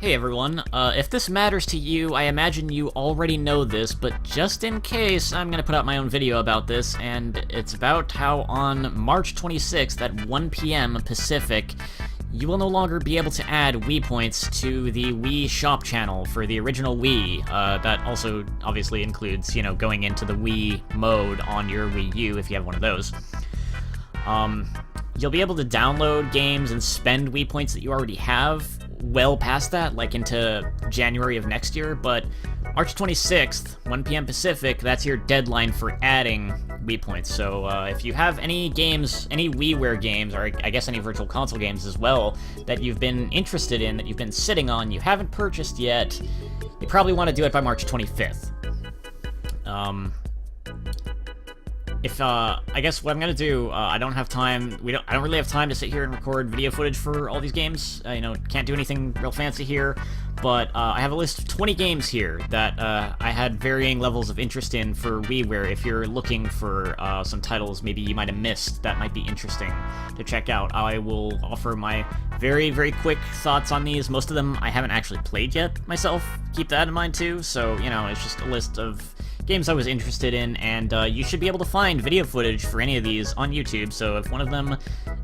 Hey everyone, if this matters to you, I imagine you already know this, but just in case, I'm gonna put out my own video about this, and it's about how on March 26th at 1 p.m. Pacific, you will no longer be able to add Wii points to the Wii Shop channel for the original Wii. That also obviously includes, going into the Wii mode on your Wii U if you have one of those. You'll be able to download games and spend Wii points that you already have well past that, like into January of next year, but March 26th, 1 p.m. Pacific, that's your deadline for adding Wii points. So if you have any games, any WiiWare games, or I guess any Virtual Console games as well, that you've been interested in, that you've been sitting on, you haven't purchased yet, you probably want to do it by March 25th. I guess what I'm gonna do, I don't have time, I don't really have time to sit here and record video footage for all these games, can't do anything real fancy here, but I have a list of 20 games here that I had varying levels of interest in for WiiWare. If you're looking for some titles maybe you might have missed that might be interesting to check out, I will offer my very, very quick thoughts on these. Most of them I haven't actually played yet myself, keep that in mind too, so, it's just a list of games I was interested in, and you should be able to find video footage for any of these on YouTube, so if one of them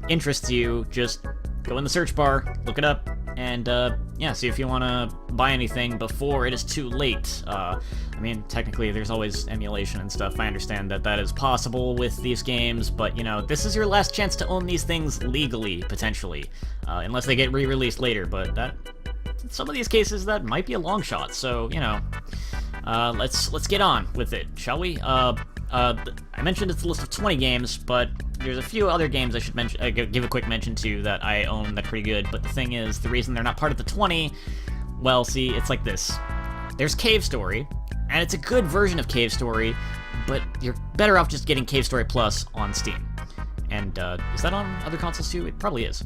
interests you, just go in the search bar, look it up, and see if you want to buy anything before it is too late. Technically there's always emulation and stuff. I understand that that is possible with these games, but, this is your last chance to own these things legally, potentially, unless they get re-released later, but some of these cases, that might be a long shot, so, let's get on with it, shall we? I mentioned it's a list of 20 games, but there's a few other games I should mention, give a quick mention to that I own that are pretty good, but the thing is, the reason they're not part of the 20, well, see, it's like this. There's Cave Story, and it's a good version of Cave Story, but you're better off just getting Cave Story Plus on Steam. And, is that on other consoles too? It probably is.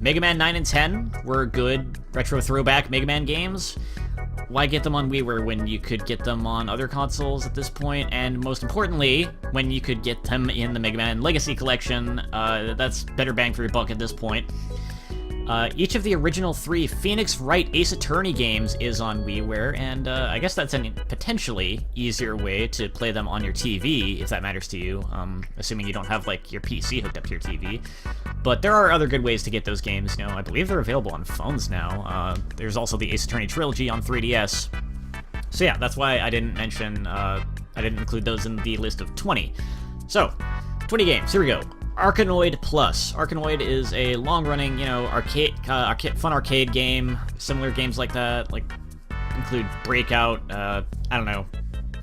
Mega Man 9 and 10 were good retro throwback Mega Man games. Why get them on WiiWare when you could get them on other consoles at this point? And most importantly, when you could get them in the Mega Man Legacy Collection, that's better bang for your buck at this point. Each of the original 3 Phoenix Wright Ace Attorney games is on WiiWare, and I guess that's a potentially easier way to play them on your TV, if that matters to you, assuming you don't have, your PC hooked up to your TV. But there are other good ways to get those games, I believe they're available on phones now. There's also the Ace Attorney Trilogy on 3DS. So yeah, that's why I didn't mention, I didn't include those in the list of 20. So, 20 games, here we go. Arkanoid Plus. Arkanoid is a long-running, fun arcade game. Similar games like that, include Breakout. I don't know.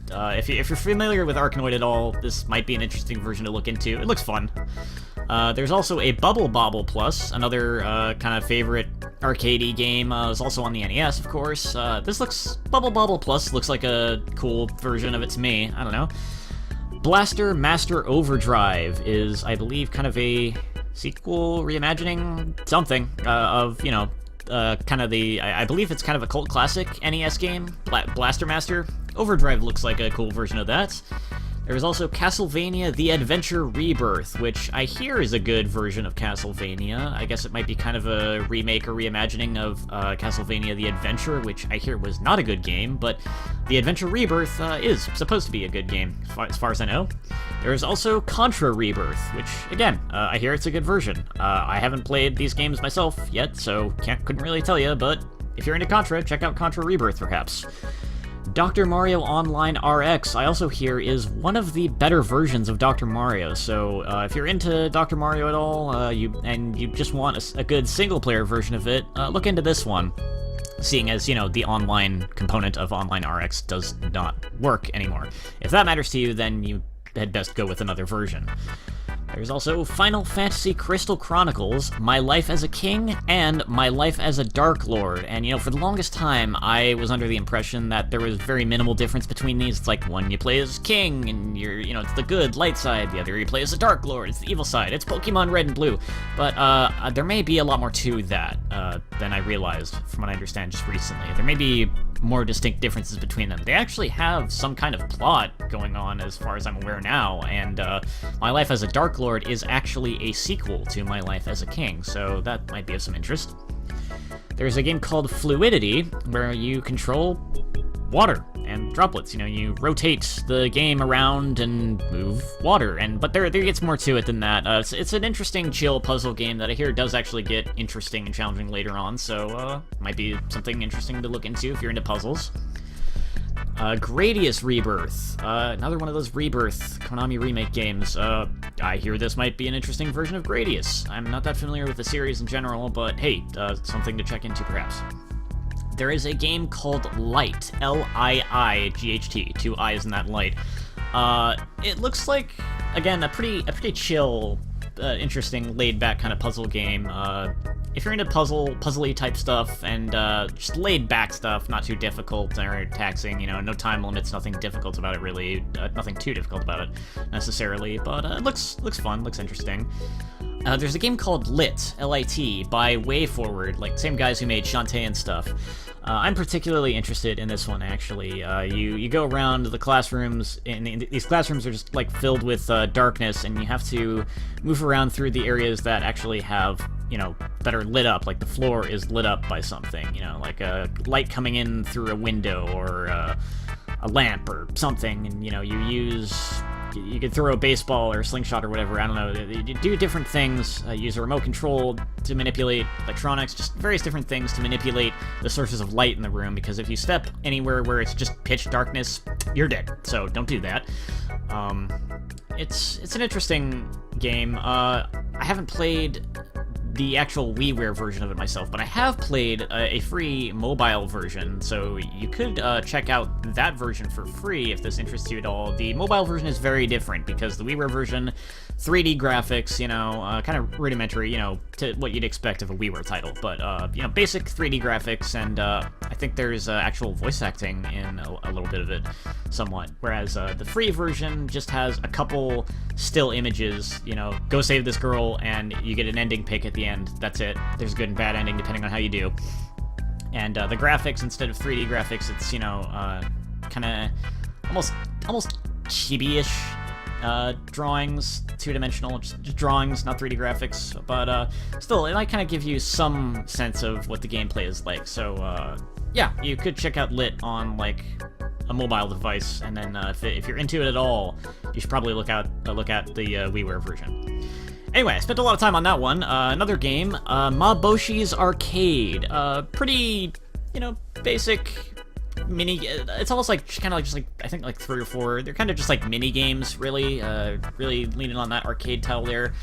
If you're familiar with Arkanoid at all, this might be an interesting version to look into. It looks fun. There's also a Bubble Bobble Plus, another kind of favorite arcadey game. It's also on the NES, of course. Bubble Bobble Plus looks like a cool version of it to me. I don't know. Blaster Master Overdrive is, I believe, kind of a sequel, reimagining, something, of, kind of I believe it's kind of a cult classic NES game, Blaster Master. Overdrive looks like a cool version of that. There's also Castlevania The Adventure Rebirth, which I hear is a good version of Castlevania. I guess it might be kind of a remake or reimagining of Castlevania The Adventure, which I hear was not a good game, but The Adventure Rebirth is supposed to be a good game, as far as I know. There's also Contra Rebirth, which, again, I hear it's a good version. I haven't played these games myself yet, so couldn't really tell you, but if you're into Contra, check out Contra Rebirth, perhaps. Dr. Mario Online RX, I also hear, is one of the better versions of Dr. Mario, so if you're into Dr. Mario at all, you just want a good single-player version of it, look into this one, seeing as, the online component of Online RX does not work anymore. If that matters to you, then you had best go with another version. There's also Final Fantasy Crystal Chronicles, My Life as a King, and My Life as a Dark Lord. And, for the longest time, I was under the impression that there was very minimal difference between these. It's like, one you play as King, and it's the good, light side. The other you play as a Dark Lord, it's the evil side. It's Pokemon Red and Blue. But, there may be a lot more to that, than I realized, from what I understand just recently. There may be more distinct differences between them. They actually have some kind of plot going on, as far as I'm aware now, and, My Life as a Dark Lord is actually a sequel to My Life as a King, so that might be of some interest. there's a game called Fluidity, where you control water and droplets. You know, you rotate the game around and move water, but there gets more to it than that. It's an interesting, chill puzzle game that I hear does actually get interesting and challenging later on, so might be something interesting to look into if you're into puzzles. Gradius Rebirth, another one of those Rebirth Konami remake games. I hear this might be an interesting version of Gradius. I'm not that familiar with the series in general, but hey, something to check into perhaps. There is a game called Light, L-I-I-G-H-T, 2 I's in that Light. It looks like, again, a pretty chill, interesting, laid-back kind of puzzle game. If you're into puzzly type stuff and just laid-back stuff, not too difficult or taxing, you know, no time limits, nothing difficult about it really, nothing too difficult about it necessarily, but it looks fun, looks interesting. There's a game called Lit, L-I-T, by WayForward, like same guys who made Shantae and stuff. I'm particularly interested in this one, actually. You go around the classrooms, and these classrooms are just, like, filled with darkness, and you have to move around through the areas that actually have, you know, that are lit up, like the floor is lit up by something, you know, like a light coming in through a window, or a lamp, or something, and, you know, you could throw a baseball or a slingshot or whatever, I don't know, you do different things, use a remote control to manipulate electronics, just various different things to manipulate the sources of light in the room, because if you step anywhere where it's just pitch darkness, you're dead, so don't do that. It's an interesting game. I haven't played the actual WiiWare version of it myself, but I have played a free mobile version, so you could check out that version for free if this interests you at all. The mobile version is very different, because the WiiWare version, 3D graphics, you know, kind of rudimentary, you know, to what you'd expect of a WiiWare title, but, you know, basic 3D graphics, and I think there's actual voice acting in a little bit of it, somewhat, whereas the free version just has a couple still images, you know, go save this girl, and you get an ending pick at the end. That's it. There's a good and bad ending depending on how you do. And the graphics, instead of 3D graphics, it's, you know, kind of almost chibi-ish drawings, two-dimensional just drawings, not 3D graphics, but still, it might kind of give you some sense of what the gameplay is like. So yeah, you could check out Lit on, like, a mobile device, and then if you're into it at all, you should probably look at the WiiWare version. Anyway, I spent a lot of time on that one. Another game, Maboshi's Arcade. Pretty, you know, basic mini. It's almost like just like I think like 3 or 4. They're kind of just like mini games, really. Really leaning on that arcade title there.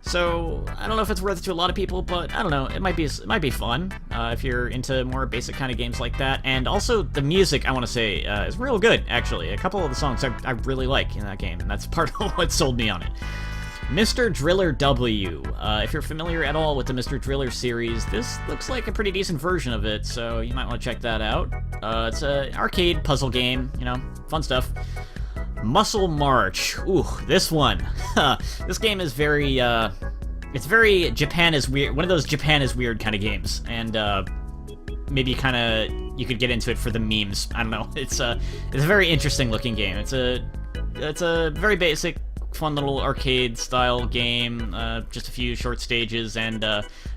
So I don't know if it's worth it to a lot of people, but I don't know. It might be fun if you're into more basic kind of games like that. And also the music, I want to say, is real good. Actually, a couple of the songs I really like in that game, and that's part of what sold me on it. Mr. Driller W. If you're familiar at all with the Mr. Driller series, this looks like a pretty decent version of it, so you might want to check that out. It's an arcade puzzle game, you know, fun stuff. Muscle March. Ooh, this one. This game is very, it's very Japan is weird, one of those Japan is weird kind of games, and maybe kind of you could get into it for the memes. I don't know. It's a very interesting looking game. It's a very basic, fun little arcade style game, just a few short stages, and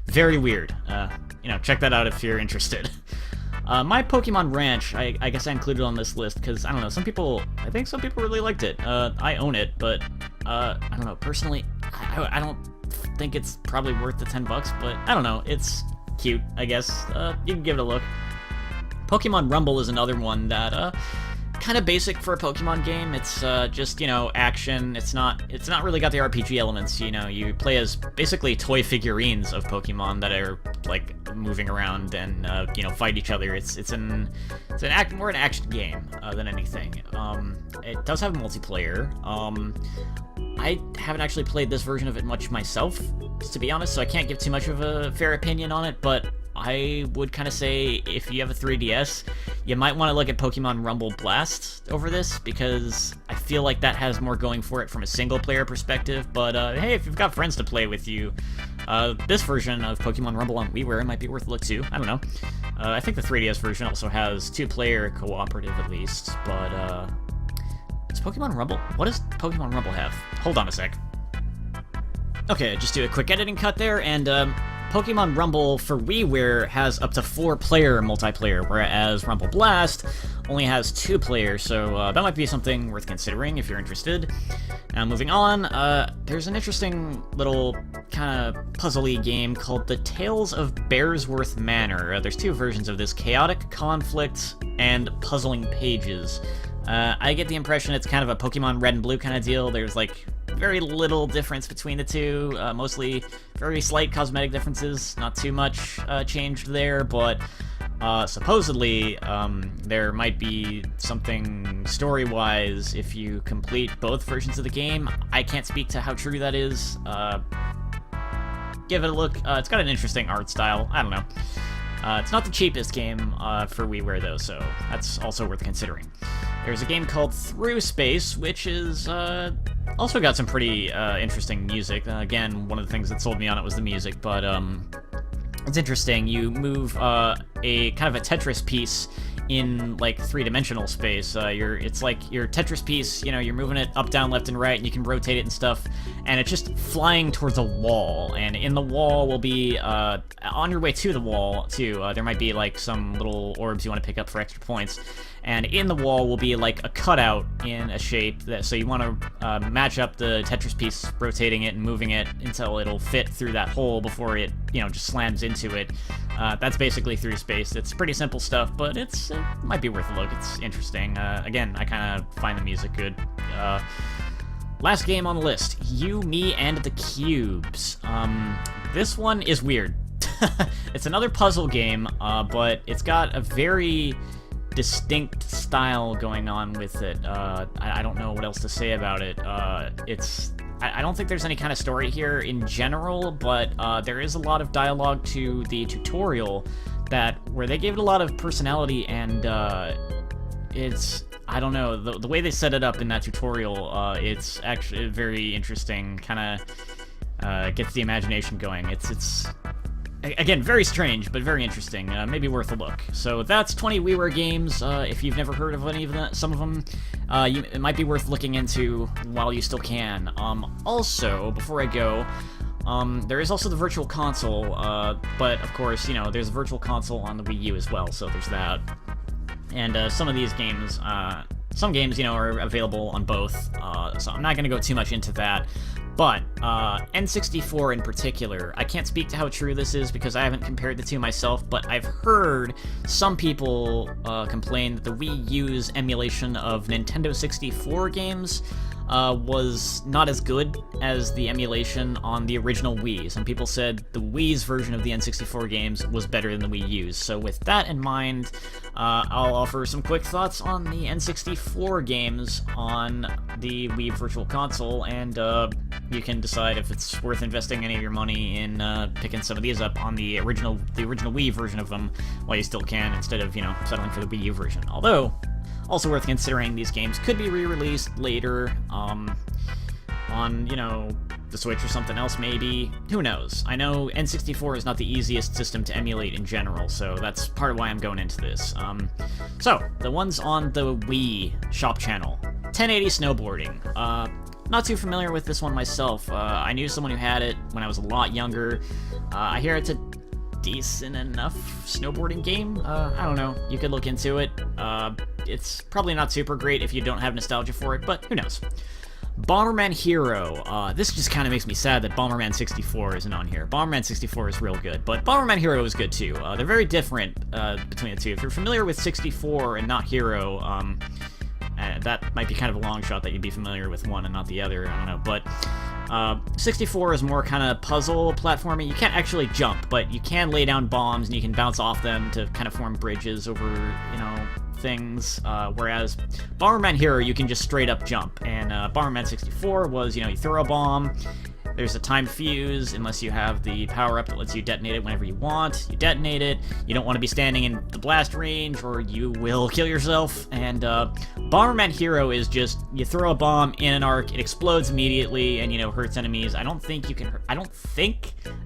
very weird. You know, check that out if you're interested. My Pokemon Ranch, I guess I included on this list because, I don't know, I think some people really liked it. I own it, but I don't know, personally, I don't think it's probably worth the $10, but I don't know, it's cute, I guess. You can give it a look. Pokemon Rumble is another one that, kind of basic for a Pokemon game. It's just, you know, action. It's not really got the RPG elements, you know. You play as basically toy figurines of Pokemon that are like moving around and you know, fight each other. It's more an action game than anything. It does have multiplayer. I haven't actually played this version of it much myself, to be honest, so I can't give too much of a fair opinion on it, but I would kind of say if you have a 3DS, you might want to look at Pokemon Rumble Blast over this, because I feel like that has more going for it from a single-player perspective, but hey, if you've got friends to play with you, this version of Pokemon Rumble on WiiWare might be worth a look too. I don't know. I think the 3DS version also has 2-player cooperative at least, but does Pokemon Rumble? What does Pokemon Rumble have? Hold on a sec. Okay, just do a quick editing cut there, and Pokemon Rumble for WiiWare has up to 4-player multiplayer, whereas Rumble Blast only has 2 players, so that might be something worth considering if you're interested. Now, moving on, there's an interesting little kind of puzzly game called The Tales of Bearsworth Manor. There's 2 versions of this, Chaotic Conflict and Puzzling Pages. I get the impression it's kind of a Pokemon Red and Blue kind of deal. There's, like, very little difference between the two, mostly very slight cosmetic differences, not too much changed there, but supposedly there might be something story-wise if you complete both versions of the game. I can't speak to how true that is. Give it a look. It's got an interesting art style. I don't know. It's not the cheapest game for WiiWare, though, so that's also worth considering. There's a game called Through Space, which is also got some pretty interesting music. Again, one of the things that sold me on it was the music, but it's interesting. You move a kind of a Tetris piece in like 3-dimensional space. It's like your Tetris piece, you know, you're moving it up, down, left, and right, and you can rotate it and stuff, and it's just flying towards a wall, and in the wall will be, on your way to the wall, too, there might be like some little orbs you want to pick up for extra points, and in the wall will be like a cutout in a shape, so you want to match up the Tetris piece, rotating it and moving it until it'll fit through that hole before it, you know, just slams into it. That's basically Through Space. It's pretty simple stuff, but it might be worth a look. It's interesting. Again, I kind of find the music good. Last game on the list, You, Me, and the Cubes. This one is weird. It's another puzzle game, but it's got a very distinct style going on with it. I don't know what else to say about it. I don't think there's any kind of story here in general, but there is a lot of dialogue to the tutorial where they gave it a lot of personality, and I don't know, the way they set it up in that tutorial, it's actually very interesting, kind of gets the imagination going. It's again, very strange, but very interesting. Maybe worth a look. So that's 20 WiiWare games. If you've never heard of any of them, some of them, it might be worth looking into while you still can. Also, before I go, there is also the Virtual Console, but of course, you know, there's a Virtual Console on the Wii U as well, so there's that. And some of these games, some games, you know, are available on both, so I'm not going to go too much into that. But N64 in particular, I can't speak to how true this is because I haven't compared the two myself, but I've heard some people complain that the Wii U's emulation of Nintendo 64 games was not as good as the emulation on the original Wii. Some people said the Wii's version of the N64 games was better than the Wii U's. So with that in mind, I'll offer some quick thoughts on the N64 games on the Wii Virtual Console, and you can decide if it's worth investing any of your money in picking some of these up on the original Wii version of them while you still can, instead of, you know, settling for the Wii U version. Although, also worth considering, these games could be re-released later, on, you know, the Switch or something else, maybe. Who knows? I know N64 is not the easiest system to emulate in general, so that's part of why I'm going into this. So, the ones on the Wii shop channel. 1080 Snowboarding. Not too familiar with this one myself. I knew someone who had it when I was a lot younger. I hear it's a decent enough snowboarding game. I don't know. You could look into it. It's probably not super great if you don't have nostalgia for it, but who knows. Bomberman Hero. This just kind of makes me sad that Bomberman 64 isn't on here. Bomberman 64 is real good, but Bomberman Hero is good too. They're very different between the two. If you're familiar with 64 and not Hero, that might be kind of a long shot that you'd be familiar with one and not the other. I don't know, but 64 is more kind of puzzle platforming. You can't actually jump, but you can lay down bombs and you can bounce off them to kind of form bridges over, you know, things, whereas Bomberman Hero, you can just straight up jump, and Bomberman 64 was, you know, you throw a bomb, there's a timed fuse, unless you have the power-up that lets you detonate it whenever you want. You detonate it, you don't want to be standing in the blast range, or you will kill yourself, and Bomberman Hero is just, you throw a bomb in an arc, it explodes immediately, and, you know, hurts enemies. I don't think,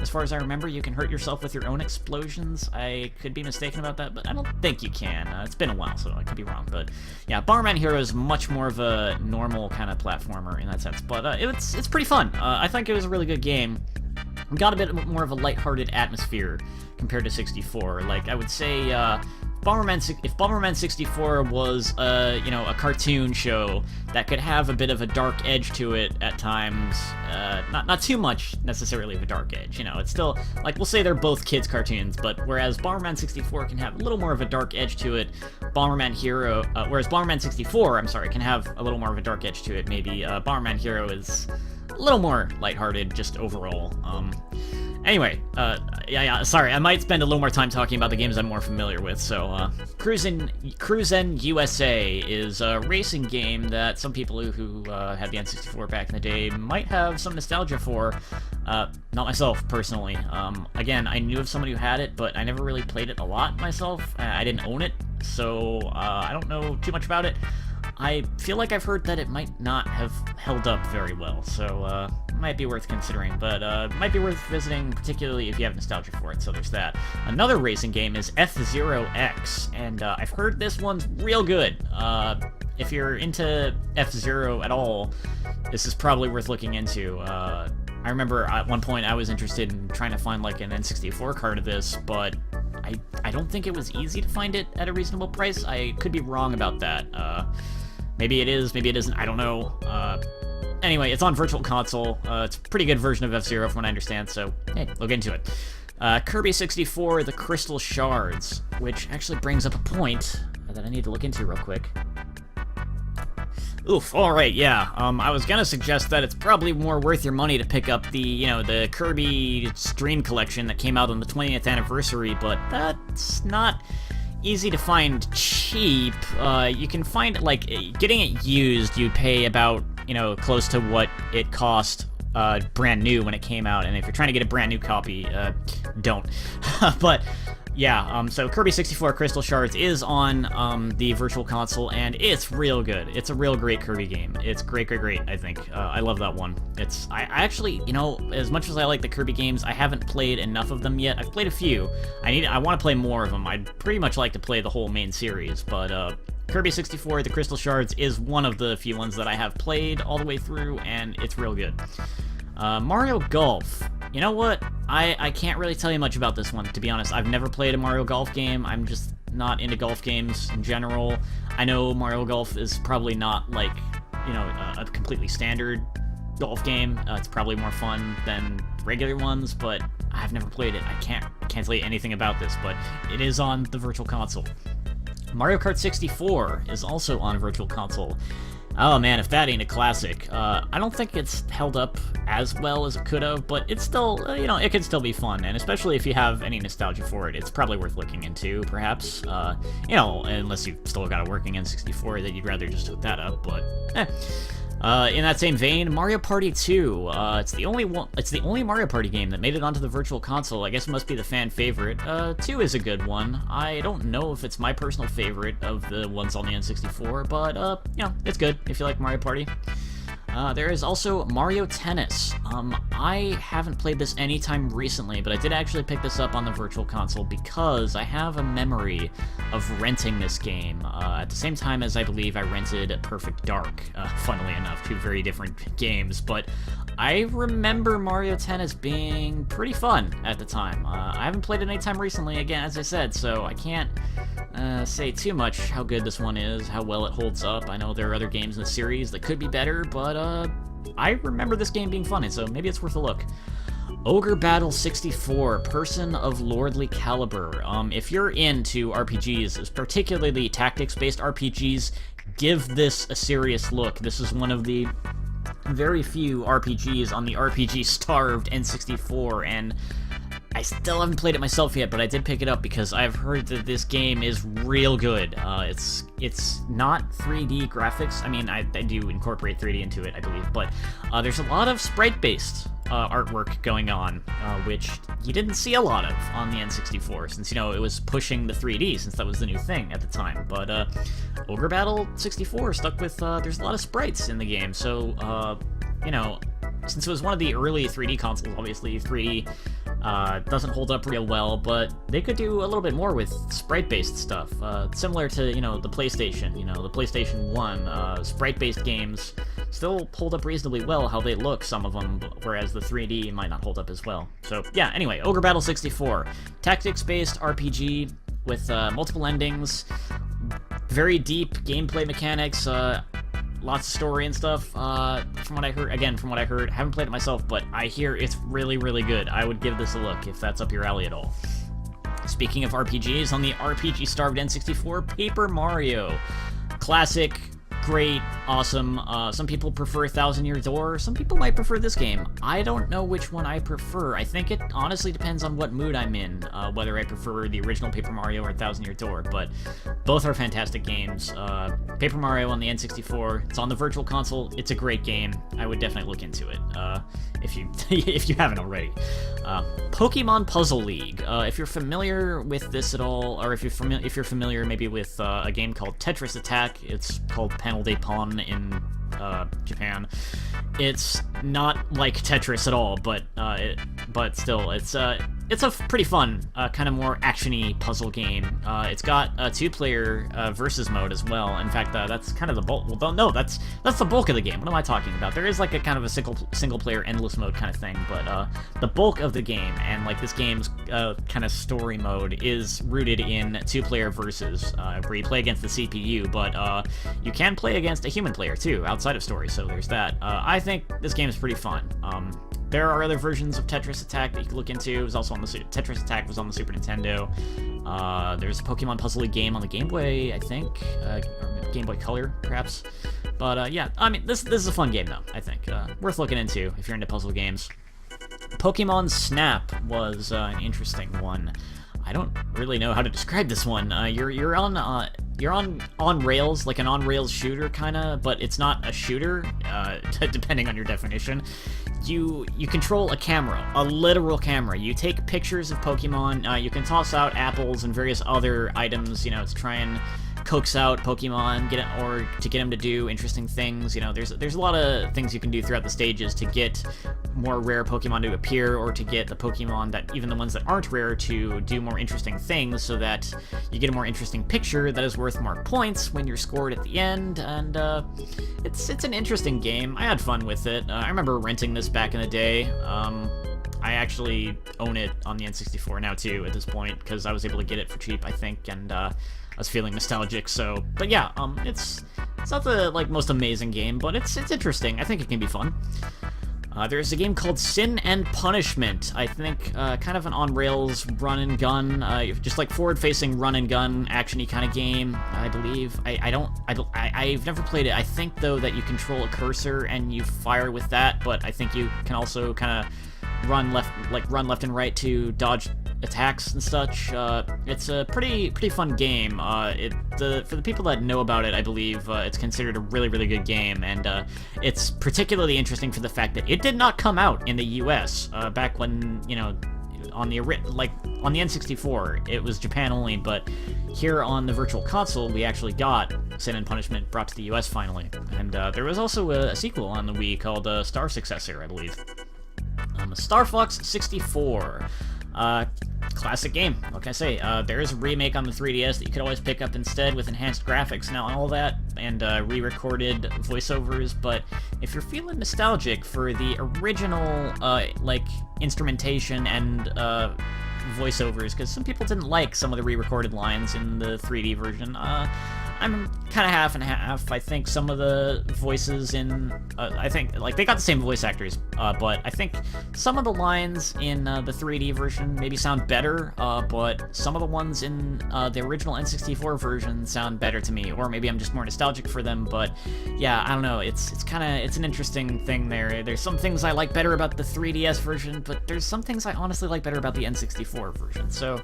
as far as I remember, you can hurt yourself with your own explosions. I could be mistaken about that, but I don't think you can. It's been a while, so I could be wrong, but yeah, Bomberman Hero is much more of a normal kind of platformer in that sense, but it's pretty fun. I think it was a really good game. got a bit more of a lighthearted atmosphere compared to 64. Like, I would say, if Bomberman 64 was, a cartoon show that could have a bit of a dark edge to it at times, not too much necessarily of a dark edge, it's still, like, we'll say they're both kids' cartoons, but whereas Bomberman 64 can have a little more of a dark edge to it, whereas Bomberman 64, can have a little more of a dark edge to it, maybe, Bomberman Hero is a little more lighthearted, just overall. Anyway, sorry, I might spend a little more time talking about the games I'm more familiar with, so, Cruisin' USA is a racing game that some people who had the N64 back in the day might have some nostalgia for. Not myself, personally. Again, I knew of somebody who had it, but I never really played it a lot myself. I didn't own it, so, I don't know too much about it. I feel like I've heard that it might not have held up very well, so, might be worth considering, but, might be worth visiting, particularly if you have nostalgia for it, so there's that. Another racing game is F-Zero X, and, I've heard this one's real good. If you're into F-Zero at all, this is probably worth looking into. I remember at one point I was interested in trying to find, like, an N64 card of this, but I don't think it was easy to find it at a reasonable price. I could be wrong about that. Maybe it is, maybe it isn't, I don't know. Anyway, it's on Virtual Console. It's a pretty good version of F-Zero from what I understand, so, hey, look into it. Kirby 64, The Crystal Shards, which actually brings up a point that I need to look into real quick. Oof, alright, yeah. I was gonna suggest that it's probably more worth your money to pick up the Kirby Stream Collection that came out on the 20th anniversary, but that's not easy to find cheap. You can find, like, getting it used, you'd pay about, close to what it cost brand new when it came out, and if you're trying to get a brand new copy, don't. But, yeah, so Kirby 64 Crystal Shards is on the Virtual Console, and it's real good. It's a real great Kirby game. It's great, I think. I love that one. I actually, as much as I like the Kirby games, I haven't played enough of them yet. I've played a few. I want to play more of them. I'd pretty much like to play the whole main series, but Kirby 64, The Crystal Shards, is one of the few ones that I have played all the way through, and it's real good. Mario Golf. You know what? I can't really tell you much about this one, to be honest. I've never played a Mario Golf game. I'm just not into golf games in general. I know Mario Golf is probably not, like, a completely standard golf game. It's probably more fun than regular ones, but I've never played it. I can't tell you anything about this, but it is on the Virtual Console. Mario Kart 64 is also on Virtual Console. Oh man, if that ain't a classic. I don't think it's held up as well as it could have, but it's still, it can still be fun, and especially if you have any nostalgia for it, it's probably worth looking into, perhaps. Unless you've still got a working N64 that you'd rather just hook that up, but in that same vein, Mario Party 2. It's the only Mario Party game that made it onto the Virtual Console. I guess it must be the fan favorite. 2 is a good one. I don't know if it's my personal favorite of the ones on the N64, but, it's good if you like Mario Party. There is also Mario Tennis. I haven't played this anytime recently, but I did actually pick this up on the Virtual Console because I have a memory of renting this game at the same time as I believe I rented Perfect Dark, funnily enough, two very different games, but I remember Mario Tennis being pretty fun at the time. I haven't played it anytime recently, again, as I said, so I can't say too much how good this one is, how well it holds up. I know there are other games in the series that could be better, but I remember this game being fun, so maybe it's worth a look. Ogre Battle 64, Person of Lordly Caliber. If you're into RPGs, particularly tactics-based RPGs, give this a serious look. This is one of the very few RPGs on the RPG-starved N64, and I still haven't played it myself yet, but I did pick it up because I've heard that this game is real good. It's not 3D graphics. I mean, I do incorporate 3D into it, I believe, but there's a lot of sprite-based artwork going on, which you didn't see a lot of on the N64, since, it was pushing the 3D, since that was the new thing at the time. But Ogre Battle 64 stuck with, there's a lot of sprites in the game, so, since it was one of the early 3D consoles, obviously 3D doesn't hold up real well, but they could do a little bit more with sprite-based stuff, similar to, the PlayStation. The PlayStation 1, sprite-based games still hold up reasonably well how they look, some of them, whereas the 3D might not hold up as well. So yeah, anyway, Ogre Battle 64. Tactics-based RPG with multiple endings, very deep gameplay mechanics, lots of story and stuff. From what I heard, haven't played it myself, but I hear it's really, really good. I would give this a look if that's up your alley at all. Speaking of RPGs, on the RPG-starved N64, Paper Mario. Classic, great, awesome. Some people prefer Thousand Year Door. Some people might prefer this game. I don't know which one I prefer. I think it honestly depends on what mood I'm in, whether I prefer the original Paper Mario or Thousand Year Door, but both are fantastic games. Paper Mario on the N64, it's on the Virtual Console. It's a great game. I would definitely look into it, if you if you haven't already. Pokemon Puzzle League. If you're familiar with this at all, or if you're familiar maybe with a game called Tetris Attack, it's called Panel de Pon in Japan. It's not like Tetris at all, but still, it's a pretty fun, kind of more action-y puzzle game. It's got a two-player versus mode as well. In fact, that's kind of the bulk. Well, no, that's the bulk of the game. What am I talking about? There is like a kind of a single-player endless mode kind of thing, but the bulk of the game and like this game's kind of story mode is rooted in two-player versus, where you play against the CPU, but you can play against a human player too, outside of story. So there's that. I think this game is pretty fun. There are other versions of Tetris Attack that you can look into. It was also on the Tetris Attack was on the Super Nintendo. There's a Pokemon Puzzle League game on the Game Boy, I think, or Game Boy Color, perhaps. But yeah, I mean, this is a fun game though. I think worth looking into if you're into puzzle games. Pokemon Snap was an interesting one. I don't really know how to describe this one. You're on rails, like an on rails shooter kinda, but it's not a shooter, depending on your definition. You control a camera, a literal camera. You take pictures of Pokemon. You can toss out apples and various other items, you know, to try and coax out Pokemon, or to get them to do interesting things. You know, there's a lot of things you can do throughout the stages to get more rare Pokemon to appear, or to get the Pokemon that, even the ones that aren't rare, to do more interesting things, so that you get a more interesting picture that is worth more points when you're scored at the end. And it's an interesting game. I had fun with it. I remember renting this back in the day. I actually own it on the N64 now too at this point, because I was able to get it for cheap, I think, and I was feeling nostalgic. So, but yeah, it's not the like most amazing game, but it's interesting. I think it can be fun. There's a game called Sin and Punishment. I think kind of an on-rails run-and-gun, just like forward-facing run-and-gun, action-y kind of game, I believe. I've never played it. I think, though, that you control a cursor and you fire with that, but I think you can also kind of run left and right to dodge attacks and such. It's a pretty fun game. For the people that know about it, I believe it's considered a really, really good game, and it's particularly interesting for the fact that it did not come out in the US back when, you know, on the N64 it was Japan only, but here on the Virtual Console we actually got Sin and Punishment brought to the US finally. And there was also a sequel on the Wii called Star Successor, I believe. Star Fox 64. Classic game, what can I say? There is a remake on the 3DS that you could always pick up instead with enhanced graphics now and all that, and re-recorded voiceovers, but if you're feeling nostalgic for the original, like, instrumentation and, voiceovers, because some people didn't like some of the re-recorded lines in the 3D version, I'm kind of half and half. I think some of the voices in, I think, like, they got the same voice actors, but I think some of the lines in the 3D version maybe sound better, but some of the ones in the original N64 version sound better to me, or maybe I'm just more nostalgic for them, but yeah, I don't know, it's an interesting thing there. There's some things I like better about the 3DS version, but there's some things I honestly like better about the N64 version, so,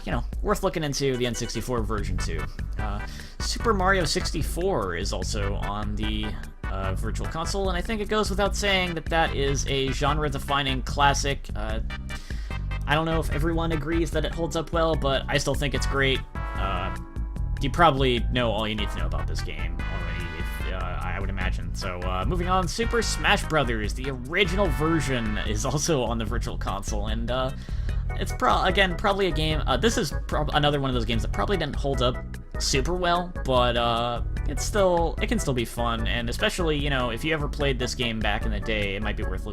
you know, worth looking into the N64 version too. Super Mario 64 is also on the Virtual Console, and I think it goes without saying that that is a genre-defining classic. I don't know if everyone agrees that it holds up well, but I still think it's great. You probably know all you need to know about this game already, I would imagine. So, moving on, Super Smash Bros. The original version is also on the Virtual Console, and it's probably a game. This is another one of those games that probably didn't hold up super well, but it can still be fun, and especially, you know, if you ever played this game back in the day, it might be worth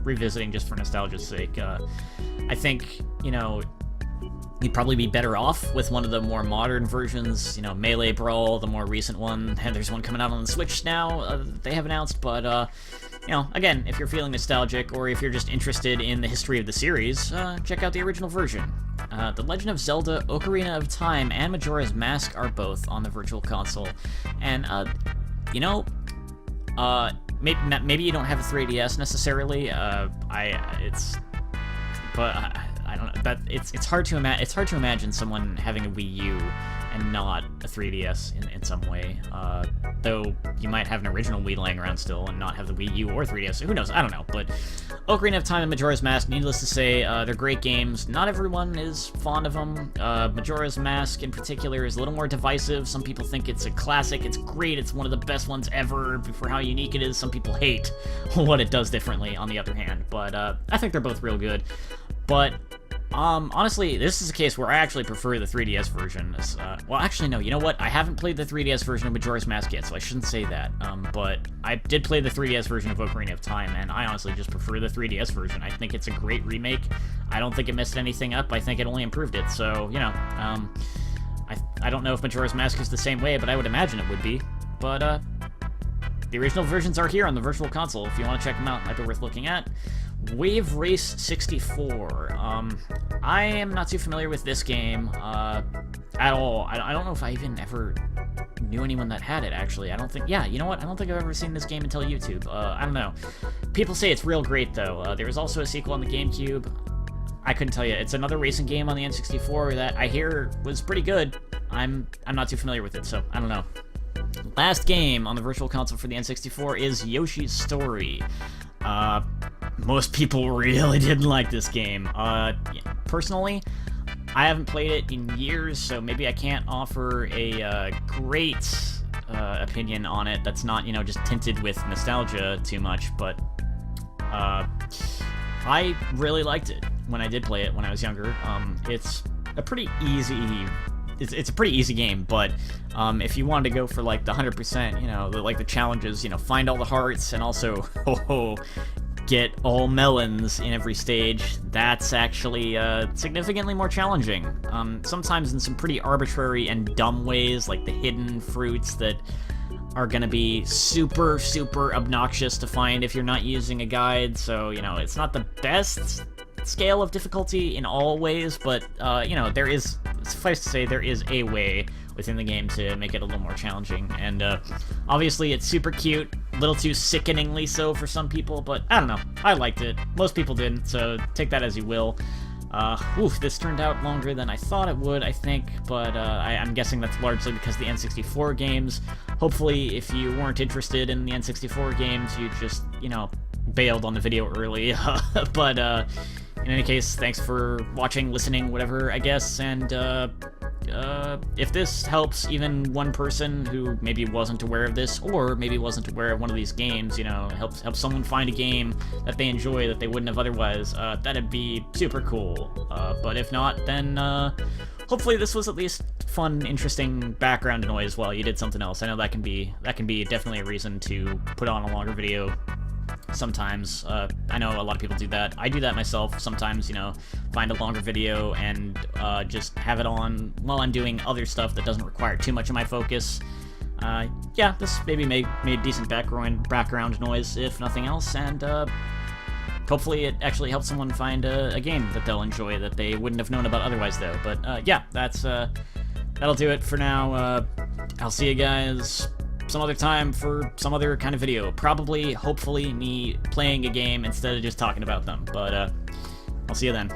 revisiting just for nostalgia's sake. I think, you know, you'd probably be better off with one of the more modern versions, you know, Melee Brawl, the more recent one, and there's one coming out on the Switch now, they have announced, but, you know, again, if you're feeling nostalgic, or if you're just interested in the history of the series, check out the original version. The Legend of Zelda, Ocarina of Time, and Majora's Mask are both on the Virtual Console, and, you know, maybe you don't have a 3DS necessarily, I don't know. It's hard to imagine someone having a Wii U and not a 3DS in some way. Though you might have an original Wii laying around still and not have the Wii U or 3DS. Who knows? I don't know. But Ocarina of Time and Majora's Mask, needless to say, they're great games. Not everyone is fond of them. Majora's Mask in particular is a little more divisive. Some people think it's a classic. It's great. It's one of the best ones ever for how unique it is. Some people hate what it does differently, on the other hand. But I think they're both real good. But honestly, this is a case where I actually prefer the 3DS version. Well, actually, no, you know what? I haven't played the 3DS version of Majora's Mask yet, so I shouldn't say that. But I did play the 3DS version of Ocarina of Time, and I honestly just prefer the 3DS version. I think it's a great remake. I don't think it messed anything up. I think it only improved it, so, you know, I don't know if Majora's Mask is the same way, but I would imagine it would be. But, the original versions are here on the Virtual Console. If you want to check them out, might be worth looking at. Wave Race 64. I am not too familiar with this game at all. I don't know if I even ever knew anyone that had it, actually. I don't think... Yeah, you know what? I don't think I've ever seen this game until YouTube. I don't know. People say it's real great, though. There was also a sequel on the GameCube. I couldn't tell you. It's another racing game on the N64 that I hear was pretty good. I'm not too familiar with it, so I don't know. Last game on the Virtual Console for the N64 is Yoshi's Story. Most people really didn't like this game. Personally, I haven't played it in years, so maybe I can't offer a great opinion on it that's not, you know, just tinted with nostalgia too much, but I really liked it when I did play it when I was younger. It's a pretty easy... It's a pretty easy game, but if you wanted to go for, like, the 100%, you know, the challenges, you know, find all the hearts, and also, get all melons in every stage, that's actually significantly more challenging. Sometimes in some pretty arbitrary and dumb ways, like the hidden fruits that are gonna be super, super obnoxious to find if you're not using a guide, so, you know, it's not the best scale of difficulty in all ways, but, you know, there is, suffice to say, there is a way within the game to make it a little more challenging, and, obviously it's super cute, a little too sickeningly so for some people, but I don't know, I liked it. Most people didn't, so take that as you will. This turned out longer than I thought it would, I think, but I'm guessing that's largely because of the N64 games. Hopefully, if you weren't interested in the N64 games, you just, you know, bailed on the video early, but, in any case, thanks for watching, listening, whatever, I guess, and, if this helps even one person who maybe wasn't aware of this, or maybe wasn't aware of one of these games, you know, helps someone find a game that they enjoy that they wouldn't have otherwise, that'd be super cool. But if not, then, hopefully this was at least fun, interesting background noise while you did something else. I know that can be definitely a reason to put on a longer video sometimes. I know a lot of people do that. I do that myself sometimes, you know, find a longer video and just have it on while I'm doing other stuff that doesn't require too much of my focus. Yeah, this maybe made decent background noise, if nothing else, and hopefully it actually helps someone find a game that they'll enjoy that they wouldn't have known about otherwise, though. But yeah, that'll do it for now. I'll see you guys some other time for some other kind of video. Probably, hopefully, me playing a game instead of just talking about them. But I'll see you then.